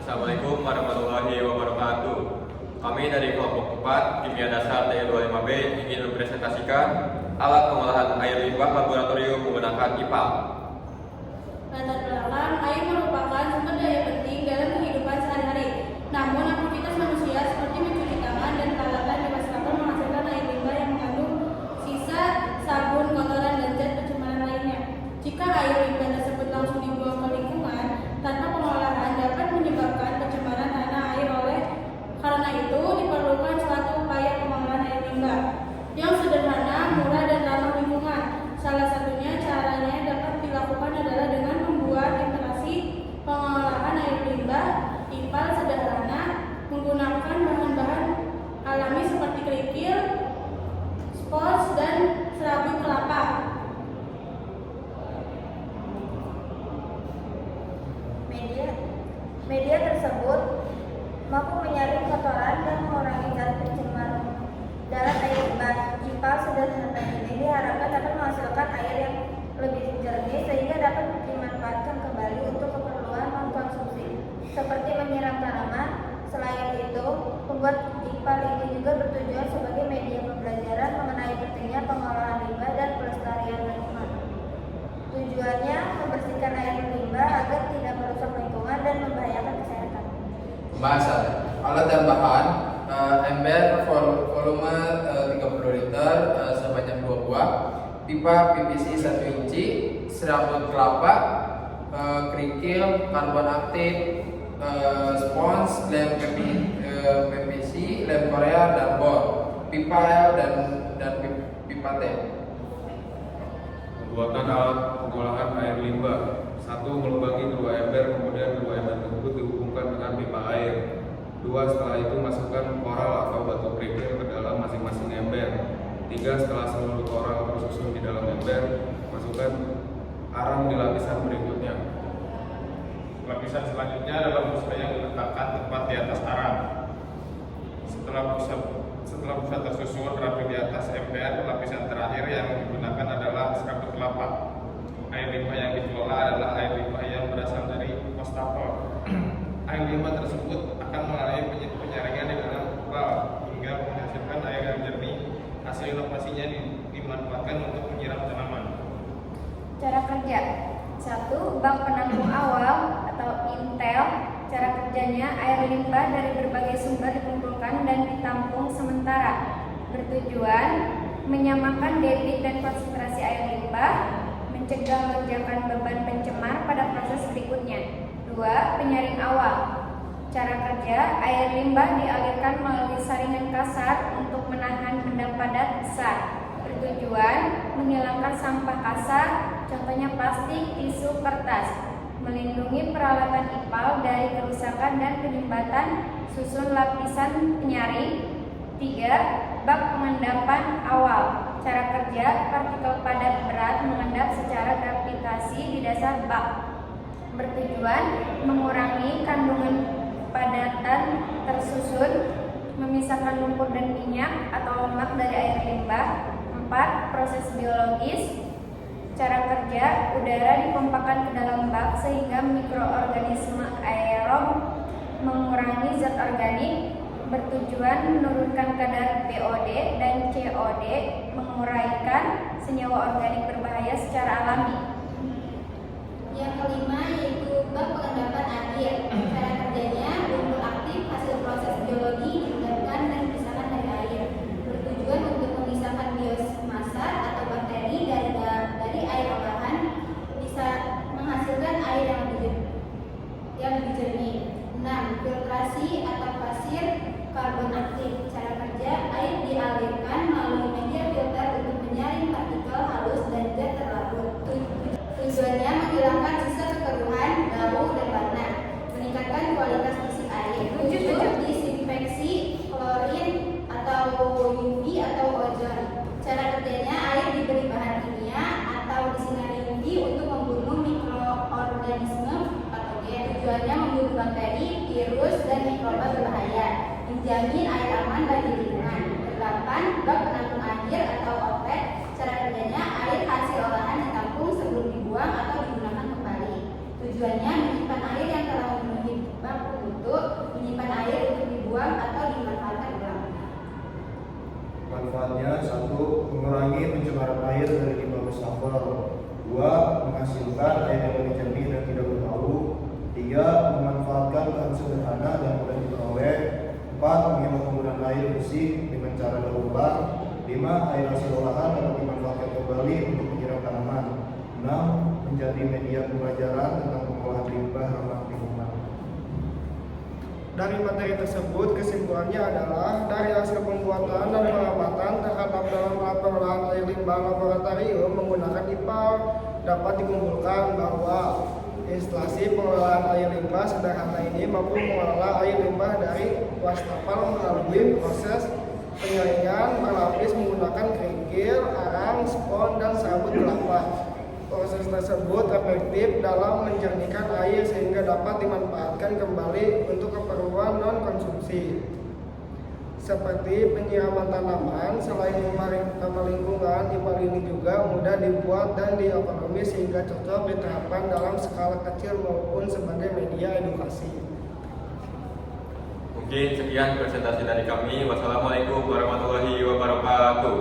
Assalamualaikum warahmatullahi wabarakatuh. Kami dari kelompok 4 Kimia Dasar TI25B ingin mempresentasikan alat pengolahan air limbah laboratorium menggunakan IPAL. Latar belakang, air merupakan sumber daya penting dalam kehidupan sehari-hari. Namun, aktivitas manusia seperti mencuci tangan dan peralatan di wastafel menghasilkan air limbah yang mengandung sisa sabun, kotoran, dan zat pencemaran lainnya. Jika air limbah tersebut langsung dibuang ke lingkungan tanpa pengolahan dapat menyebabkan pencemaran tanah air. Karena itu diperlukan suatu upaya pengolahan air limbah yang sederhana, murah, dan ramah lingkungan. Salah satunya caranya dapat dilakukan adalah dengan membuat instalasi pengolahan air limbah IPAL sederhana menggunakan bahan-bahan alami seperti kerikil, spons, dan serabut kelapa. Media tersebut mampu menyaring kotoran dan mengurangi zat pencemar dalam air limbah. IPAL sederhana ini diharapkan dapat menghasilkan air yang lebih jernih sehingga dapat dimanfaatkan kembali untuk keperluan non-konsumsi seperti menyiram tanaman. Selain itu, pembuat IPAL ini juga bertujuan sebagai media pembelajaran mengenai pentingnya pengolahan limbah dan pelestarian lingkungan. Tujuannya membersihkan air limbah agar tidak merusak lingkungan dan membahayakan kesehatan. Pembahasan alat dan bahan ember volume 30 liter sebanyak 2 buah, pipa PVC 1 inci, serabut kelapa, kerikil, karbon aktif, spons, lem PVC, lem Korea, dan bor, pipa L dan pipa T. Pembuatan alat pengolahan air limbah. 1. Melubangi 2 ember, kemudian 2 ember tersebut dihubungkan dengan pipa air. 2. Setelah itu masukkan koral atau batu kerikil ke dalam masing-masing ember. 3. Setelah seluruh koral tersusun di dalam ember, masukkan arang di lapisan berikutnya. Lapisan selanjutnya adalah busa yang diletakkan tepat di atas arang. Setelah busa tersusun rapi di atas ember, lapisan terakhir yang digunakan adalah serabut kelapa. Air limbah yang dikelola adalah air limbah yang berasal dari wastafel. Air limbah tersebut akan melalui penyaringan di dalam IPAL hingga menghasilkan air yang jernih. Hasil inovasinya dimanfaatkan untuk menyiram tanaman. Cara kerja. 1. Bak penampung awal atau Intel. Cara kerjanya, air limbah dari berbagai sumber dikumpulkan dan ditampung sementara. Bertujuan menyamakan debit dan konsentrasi air limbah, mencegah lonjakan beban pencemar pada proses berikutnya. 2. Penyaring awal. Cara kerja, air limbah dialirkan melalui saringan kasar untuk menahan benda padat besar. Bertujuan menghilangkan sampah kasar, contohnya plastik, tisu, kertas. Melindungi peralatan IPAL dari kerusakan dan penyumbatan. Susun lapisan penyaring. 3. Bak pengendapan awal. Cara kerja, partikel padat berat mengendap secara gravitasi di dasar bak. Bertujuan mengurangi kandungan padatan tersusun, memisahkan lumpur dan minyak atau lemak dari air limbah. 4. Proses biologis. Cara kerja, udara dipompakan ke dalam bak sehingga mikroorganisme aerob mengurangi zat organik. Bertujuan menurunkan kadar BOD dan COD, menguraikan senyawa organik berbahaya secara alami. Yang kelima yaitu bak pengendapan akhir. Cara kerjanya, lumpur aktif hasil proses biologi diendapkan dan dipisahkan dari air. Bertujuan untuk memisahkan biomasa atau bakteri dari air olahan, bisa menghasilkan air yang lebih jernih. 6. Filtrasi atau pasir karbon aktif. Cara kerja, air dialirkan melalui media filter untuk menyaring partikel halus dan zat terlarut. Tujuannya menghilangkan sisa kekeruhan, bau, dan warna, meningkatkan kualitas fisik air. 7. Disinfeksi klorin atau UV atau ozon. Cara kerjanya, air diberi bahan kimia atau disinari UV untuk membunuh mikroorganisme patogen. Tujuannya membunuh bakteri, virus, dan mikroba berbahaya. Menjamin air aman bagi lingkungan. 8. Bak penampung akhir atau outlet. Cara kerjanya, air hasil olahan ditampung sebelum dibuang atau digunakan kembali. Tujuannya menyimpan air yang telah memenuhi bak dibuang atau dimanfaatkan ulang. Manfaatnya: 1. Mengurangi pencemaran air dari limbah wastafel. 2. Menghasilkan air yang lebih jernih dan tidak berbau. 3. Memanfaatkan bahan sederhana dan mudah diperoleh. 4. Menghemat penggunaan air bersih dengan cara daur ulang. 5. Air hasil olahan dapat dimanfaatkan kembali untuk menyiram tanaman. 6. Menjadi media pembelajaran tentang pengolahan limbah ramah lingkungan. Dari materi tersebut, kesimpulannya adalah dari hasil pembuatan dan pengamatan terhadap dalam alat pengolahan air limbah laboratorium menggunakan IPAL dapat dikumpulkan bahwa instalasi pengolahan air limbah sederhana ini mampu mengelola air limbah dari wastafel melalui proses penyaringan berlapis menggunakan kerikil, arang, spon, dan serabut kelapa. Proses tersebut efektif dalam menjernihkan air sehingga dapat dimanfaatkan kembali untuk keperluan non-konsumsi. Seperti penyiraman tanaman, selain ramah lingkungan, IPAL ini juga mudah dibuat dan diekonomis sehingga cocok diterapkan dalam skala kecil maupun sebagai media edukasi. Mungkin sekian presentasi dari kami. Wassalamualaikum warahmatullahi wabarakatuh.